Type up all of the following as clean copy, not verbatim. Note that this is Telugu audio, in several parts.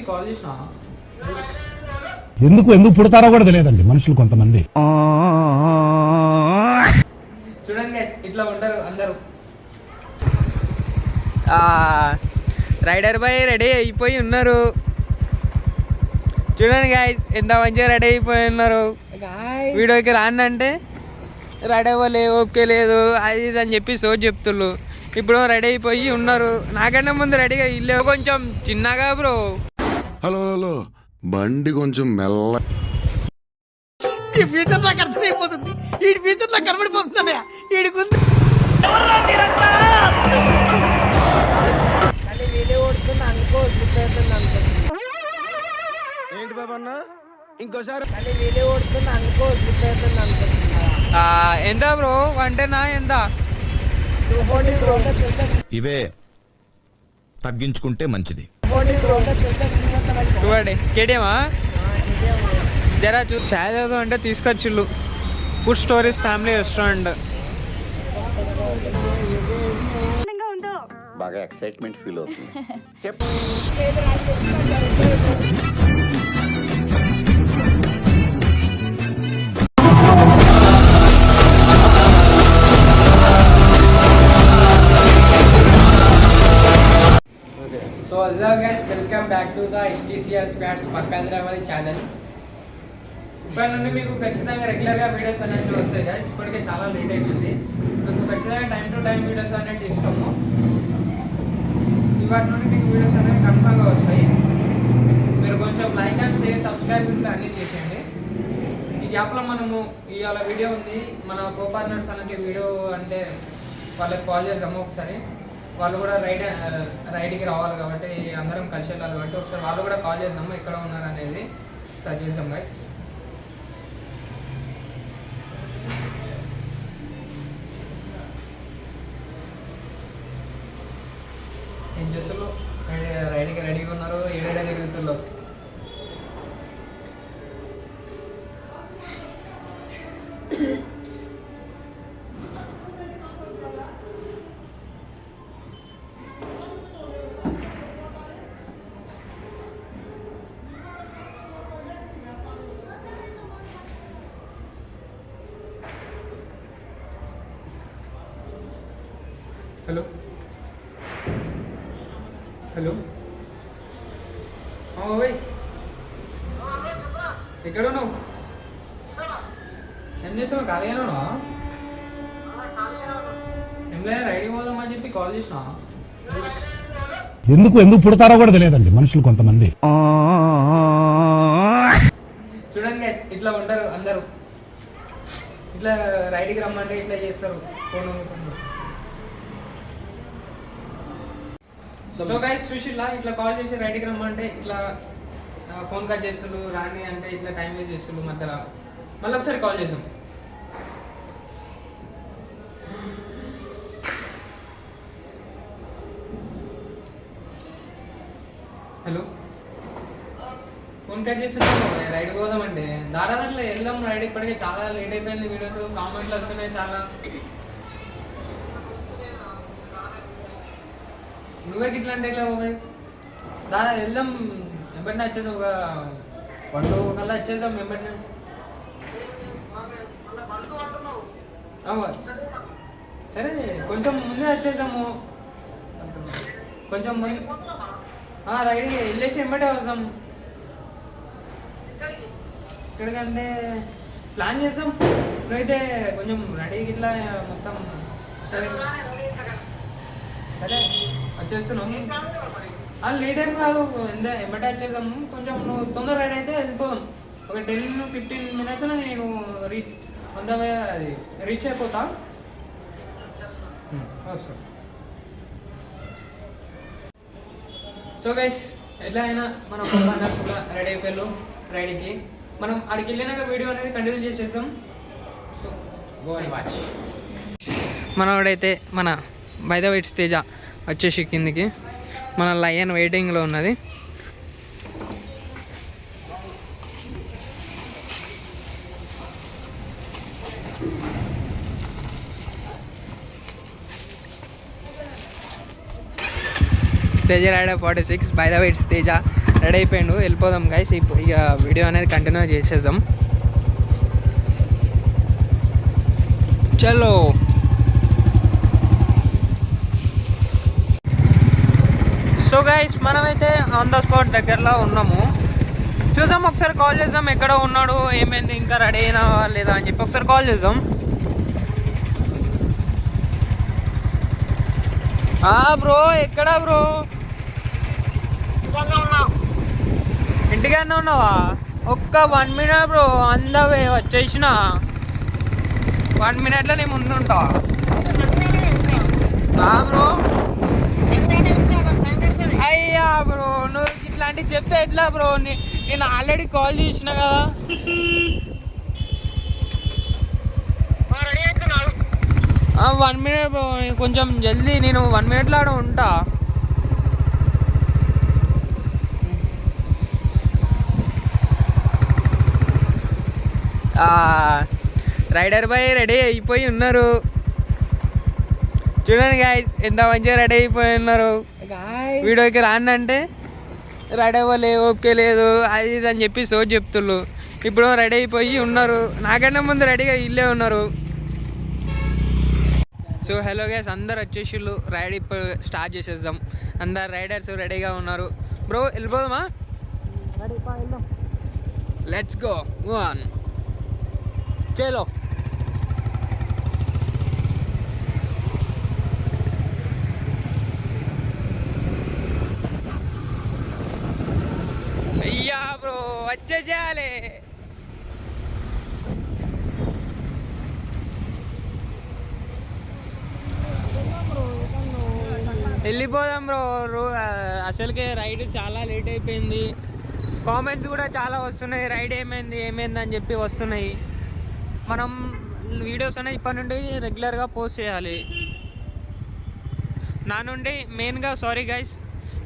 చెప్పి కాల్ చేసిన. ఎందుకు పుడతారో కూడా తెలియదండి మనుషులు కొంతమంది. చూడండి గైస్, ఇట్లా ఉంటారు అందరూ. రైడర్ బాయ్ రెడీ అయిపోయి ఉన్నారు. చూడండి గైస్, ఎంత మంచిగా రెడీ అయిపోయి ఉన్నారు. వీడియోకి రాండి అంటే రెడీ అవ్వలే, ఓకే లేదు, అది ఇది అని చెప్పి సో చెప్తుళ్ళు. ఇప్పుడు రెడీ అయిపోయి ఉన్నారు. నాకన్నా ముందు రెడీగా ఇల్లు కొంచెం చిన్నగా బ్రో. హలో హలో, బండి కొంచెం మెల్ల. ఈ ఫ్యూచర్ నాకు అర్థమైపోతుంది. ఈ ఫ్యూచర్ నాకు కనబడిపోతుందన్నయ్య. ఈడికుంది ఏంటి బాబా అన్న, ఇంకోసారి ఎంత బ్రో అంటేనా ఎంత? ఇవే తగ్గించుకుంటే మంచిది. చూడండి కేటీఎమా జరా చాయ్ ఏదో అంటే తీసుకొచ్చిళ్ళు. Food stories family restaurant. బాగా ఎక్సైట్మెంట్ ఫీల్ అవుతుంది. So hello guys, welcome back to the HTCR squads పక్కాంధ్రాబాద్ ఛానల్. ఇప్పటి నుండి మీకు ఖచ్చితంగా రెగ్యులర్గా వీడియోస్ అనేవి వస్తాయి కదా. ఇప్పటికే చాలా లేట్ అయిపోయింది. మీకు ఖచ్చితంగా టైం టు టైం వీడియోస్ అనేవి ఇస్తాము. ఇవాటి నుండి మీకు వీడియోస్ అనేవి కన్ఫర్మ్గా వస్తాయి. మీరు కొంచెం లైక్ అండ్ షేర్, సబ్స్క్రైబ్ ఇట్లా అన్నీ చేసేయండి. ఈ గ్యాప్లో మనము ఇవాళ వీడియో ఉంది, మన కో పార్ట్నర్స్ అనేది వీడియో అంటే వాళ్ళకి కాల్ చేద్దాము ఒకసారి. వాళ్ళు కూడా రైడ్కి రావాలి కాబట్టి, అందరం కలిసి వెళ్ళాలి కాబట్టి ఒకసారి వాళ్ళు కూడా కాల్ చేద్దాము ఎక్కడ ఉన్నారు అనేది సర్చ్ చేద్దాం గైస్. ఏం చేస్తున్నారు? రైడ్కి రెడీగా ఉన్నారు, ఏడేడా తిరుగుతున్నారు. హలో హలో, బాయ్ ఎక్కడ ఉన్నావు? ఏం చేస్తున్నావు? ఖాళీగానే ఉన్నావా? ఏం లేదా, రైడింగ్ పోదామని చెప్పి కాల్ చేసినా. ఎందుకు పుడతారో కూడా తెలియదండి మనుషులు కొంతమంది. చూడండి గైస్, ఇట్లా ఉంటారు అందరూ. ఇట్లా రైడ్కి రమ్మంటే ఇట్లా చేస్తారు, ఫోన్ అనుకుంటున్నారు. సో గైస్ చూసిలా, ఇట్లా కాల్ చేసి రైడ్కి రమ్మంటే ఇట్లా ఫోన్ కట్ చేస్తున్నారు. రాని అంటే ఇట్లా టైం వేస్ట్ చేస్తున్నారు మధ్యలో. మళ్ళీ ఒకసారి కాల్ చేసాం. హలో, ఫోన్ కట్ చేస్తున్నాము. రైడ్ పోదామంటే దాదాపు వెళ్దాం రైడ్. ఇప్పటికే చాలా లేట్ అయిపోయింది. వీడియోస్ కామెంట్లు వస్తున్నాయి చాలా. నువ్వే ఇట్లా అంటే ఇట్లా పోయి దాదా వెళ్దాం. వెంబడినే వచ్చేసాం, ఒక 1 కల్లా వచ్చేసాం వెంబడినే. సరే కొంచెం ముందే వచ్చేసాము, కొంచెం ముందు రైడ్ వెళ్ళేసి వెంబడే వస్తాం. ఇక్కడికంటే ప్లాన్ చేస్తాం. నువ్వైతే కొంచెం రెడీకి ఇట్లా మొత్తం సరే సరే వచ్చేస్తున్నాం. లేట్ ఏం కాదు, ఎమ్మటే వచ్చేసాము. కొంచెం నువ్వు తొందర రెడీ అయితే వెళ్ళిపోదాం. ఒక 10-15 మినిట్స్లో నేను అది రీచ్ అయిపోతా. వస్తాం. సో గైస్, ఎట్లా అయినా మనం పార్ట్నర్స్ కూడా రెడీ అయిపోయారు రైడ్కి. మనం అక్కడికి వెళ్ళినాక వీడియో అనేది కంటిన్యూ చేసేస్తాం. So go and watch. మనోడైతే మన బై ద వైట్స్ తేజ వచ్చేసి కిందికి. మన లయన్ వెయిటింగ్లో ఉన్నది. Teja rider 46 by the whites Teja ready అయిపోయిండు, వెళ్ళిపోదాం గైస్. ఇక వీడియో అనేది కంటిన్యూ చేసేద్దాం. చలో. సో గైస్ మనమైతే ఆన్ ద స్పాట్ దగ్గరలో ఉన్నాము. చూద్దాం, ఒకసారి కాల్ చేద్దాం ఎక్కడ ఉన్నాడు, ఏమైంది, ఇంకా రెడీ అయినా లేదా అని చెప్పి ఒకసారి కాల్ చేద్దాం. బ్రో ఎక్కడా బ్రో? ఇంటికన్నా ఉన్నావా? ఒక్క 1 minute బ్రో, అందవే వచ్చేసిన 1 minute నేను ముందుంటా బ్రో. అయ్యా బ్రో, నువ్వు ఇట్లాంటివి చెప్తే ఎట్లా బ్రో? నేను ఆల్రెడీ కాల్ చేసిన కదా. 1 minute బ్రో, కొంచెం జల్దీ, నేను 1 minute ఆడ ఉంటా. రైడర్ బాయ్ రెడీ అయిపోయి ఉన్నారు. చూడండి గాయస్, ఎంత మంచిగా రెడీ అయిపోయి ఉన్నారు. వీడియోకి రాండి అంటే రెడీ అవ్వలే, ఓకే లేదు, అది ఇది అని చెప్పి సో చెప్తున్నారు. ఇప్పుడు రెడీ అయిపోయి ఉన్నారు, నాకన్నా ముందు రెడీగా ఇల్లే ఉన్నారు. సో హలో గైస్, అందరు వచ్చేసిళ్ళు, రైడ్ ఇప్పుడు స్టార్ట్ చేసేద్దాం. అందరు రైడర్స్ రెడీగా ఉన్నారు. బ్రో వెళ్ళిపోదామా? Let's go on. చలో. అయ్యా బ్రో, వచ్చేయాలి. వెళ్ళిపోదాం బ్రో. అసలుకే రైడ్ చాలా లేట్ అయిపోయింది. కామెంట్స్ కూడా చాలా వస్తున్నాయి, రైడ్ ఏమైంది అని చెప్పి వస్తున్నాయి. మనం వీడియోస్ అనేవి ఇప్పటి నుండి రెగ్యులర్గా పోస్ట్ చేయాలి. నా నుండి మెయిన్గా సారీ గైస్,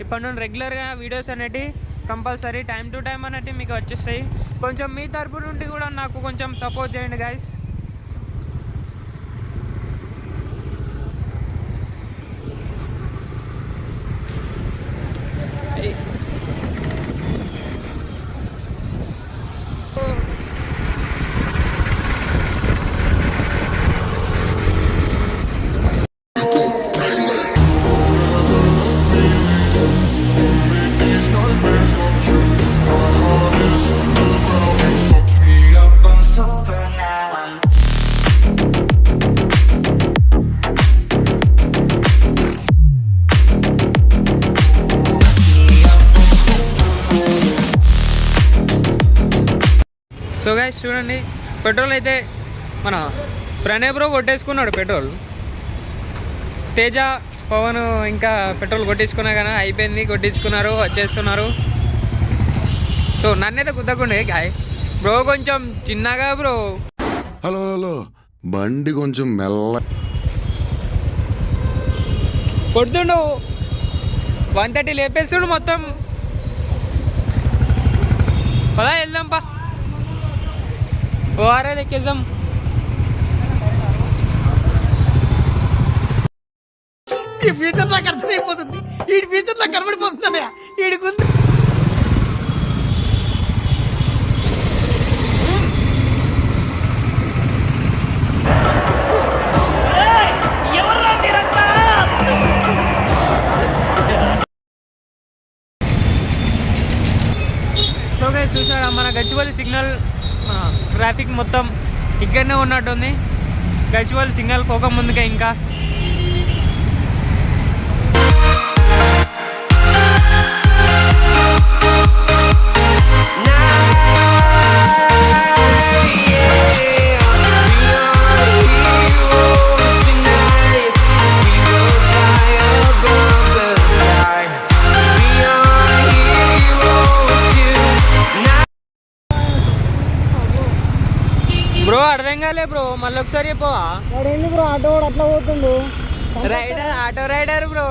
ఇప్పటి నుండి రెగ్యులర్గా వీడియోస్ అనేవి కంపల్సరీ టైం టు టైం అనేవి మీకు వచ్చేస్తాయి. కొంచెం మీ తరపు నుండి కూడా నాకు కొంచెం సపోర్ట్ చేయండి గైస్. సో గైస్ చూడండి, పెట్రోల్ అయితే మన ప్రణయ్ బ్రో కొట్టేసుకున్నాడు. పెట్రోల్ తేజ, పవన్ ఇంకా పెట్రోల్ కొట్టించుకున్నా కానీ అయిపోయింది, కొట్టించుకున్నారు, వచ్చేస్తున్నారు. సో నన్నైతే గుద్దకుండే గాయ్ బ్రో, కొంచెం చిన్నగా బ్రో. హలో హలో, బండి కొంచెం మెల్ల కొడుతుండు, 130 లేపేస్తుండు మొత్తం. పదా వెళ్దాం పా, ఓఆర్ఏ ఎక్కేద్దాం. ఈ ఫ్యూచర్ నాకు అర్థమైపోతుంది, ఈ ఫ్యూచర్ నాకు కనబడిపోతుందన్నయ్య. ఈడికుంది చూసారా, మన గచ్చిబౌలి సిగ్నల్ ట్రాఫిక్ మొత్తం ఇక్కడనే ఉన్నట్టుంది. గచ్చిబౌలి సిగ్నల్ పోక ముందుకే ఇంకా బ్రో అర్థం కాలే బ్రో, మళ్ళీ ఒకసారి చెప్పవా? ఎందుకు బ్రో ఆటో కూడా అట్లా పోతుండు? Rider, auto rider bro.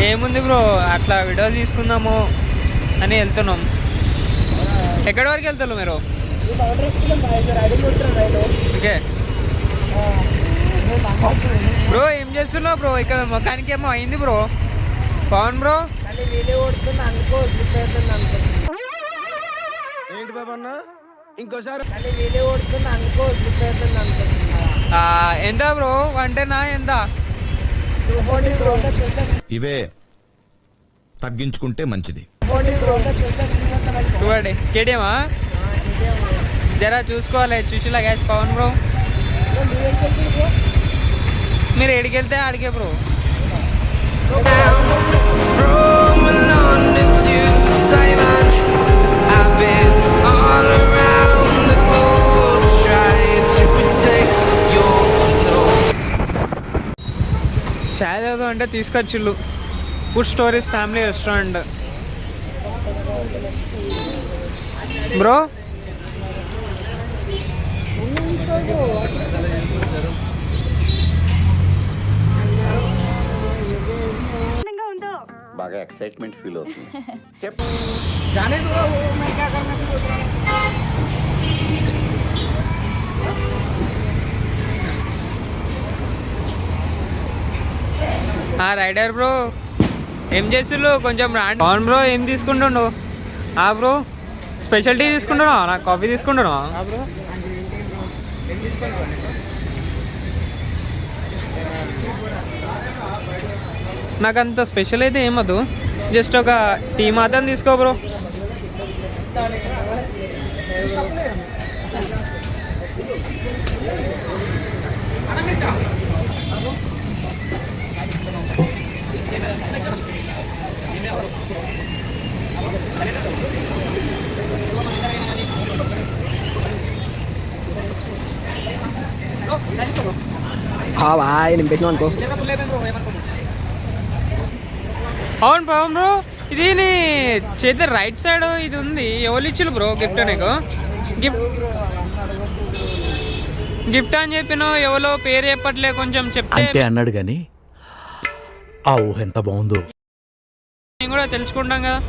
ఏముంది బ్రో, అట్లా వీడియోలు తీసుకుందాము అని వెళ్తున్నాం. ఎక్కడి వరకు వెళ్తారు మీరు? ఓకే బ్రో ఏం చేస్తున్నావు బ్రో? ఇక్కడ మొఖానికి ఏమో అయింది బ్రో. పవన్ బ్రో ఏంటి బాబు అన్న ఇంకోసారి ఎంత బ్రో? వంటేనా ఎంత? ఇవే తగ్గించుకుంటే మంచిది. చూడండి కేటీఎమా జరా చూసుకోవాలి. చూసిలా గ్యాస్ పవన్ బ్రో మీరు ఎడికెళ్తే ఆడికే bro. From London to Taiwan, I've been all around the globe trying to protect your soul. చాయ్ తాగుదాం అంటే తీసుకొచ్చిళ్ళు food stories family restaurant bro. బాగా ఎక్సైట్మెంట్ ఫీల్ అవుతుంది. రైడర్ బ్రో ఏం చేసిళ్ళు? కొంచెం రాండి. పవన్ బ్రో ఏం తీసుకుంటుండు? బ్రో స్పెషల్ టీ తీసుకుంటున్నావా? నాకు కాఫీ తీసుకుంటున్నావా బ్రో? నాకు అంత స్పెషల్ అయితే ఏమద్దు, జస్ట్ ఒక టీ మాత్రం తీసుకో బ్రో. నింపేసిన అనుకో. అవును పవన్ బ్రో, ఇది నీ చేతి రైట్ సైడ్ ఇది ఉంది. ఎవరు ఇచ్చిళ్ళు బ్రో గిఫ్ట్? నీకు గిఫ్ట్ అని చెప్పినావు, ఎవరో పేరు చెప్పట్లే, కొంచెం చెప్తే అంటే అన్నాడు కానీ ఆ ఊహ ఎంత బాగుందో మేము కూడా తెలుసుకుంటాం కదా.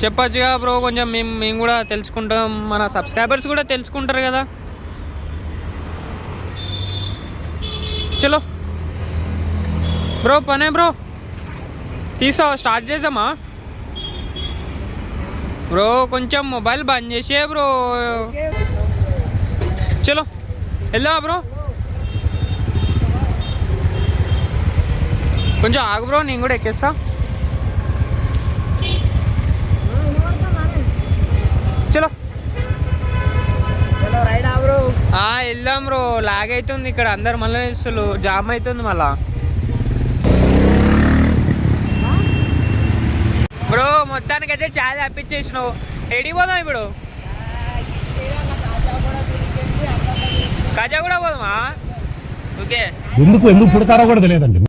చెప్పచ్చుగా బ్రో, కొంచెం మేము కూడా తెలుసుకుంటాం, మన సబ్స్క్రైబర్స్ కూడా తెలుసుకుంటారు కదా. చలో బ్రో పనే బ్రో తీసావు, స్టార్ట్ చేసామా బ్రో? కొంచెం మొబైల్ బంద్ చేసే బ్రో. చలో వెళ్దామా బ్రో? కొంచెం ఆగు బ్రో, నేను కూడా ఎక్కేస్తా. చలో వెళ్దాం బ్రో. లాగ్ అవుతుంది ఇక్కడ, అందరు మళ్ళీ ఇస్తులు జామ్ అవుతుంది మళ్ళా. బ్రో మొత్తానికైతే చాయ్ తప్పించేసినావు. ఎడికి పోదాం ఇప్పుడు? కాజా కూడా పోదామా? ఓకే. ఎందుకు పుడతారో కూడా తెలియదండి.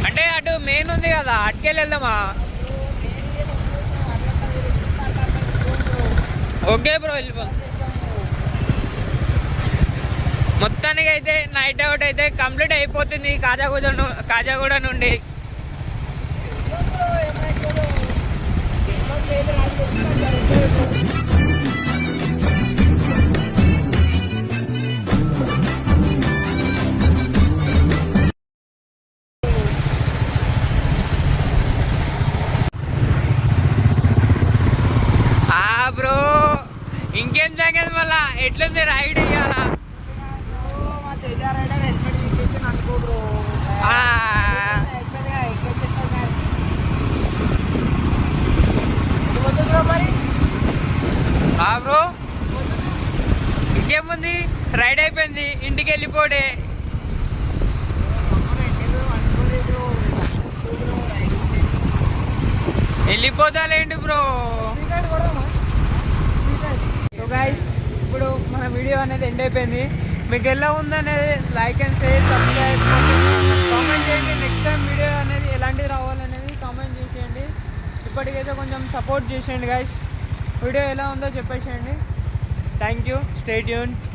అంటే అటు మెయిన్ ఉంది కదా, అటుకెళ్ళి వెళ్దామా? ఓకే బ్రో వెళ్ళిపో. మొత్తానికి అయితే నైట్ అవుట్ అయితే కంప్లీట్ అయిపోతుంది కాజాగూడ నుండి. బ్రో ఇంకేం తగ్గదు మళ్ళా. ఎట్లుంది రైడ్ ఇయ్యాలా? బ్రో ఇంకేముంది, రైడ్ అయిపోయింది, ఇంటికి వెళ్ళిపోడే. వెళ్ళిపోతాలేండి బ్రో. సో గైస్ ఇప్పుడు మన వీడియో అనేది ఎండ్ అయిపోయింది. మీకు ఎలా ఉందనేది like and share, subscribe, comment చేయండి. నెక్స్ట్ టైం వీడియో అనేది ఎలాంటివి రావాలనేది కామెంట్ చేసేయండి. ఇప్పటికైతే కొంచెం సపోర్ట్ చేసేయండి గైస్. వీడియో ఎలా ఉందో చెప్పేసేయండి. Thank you, stay tuned.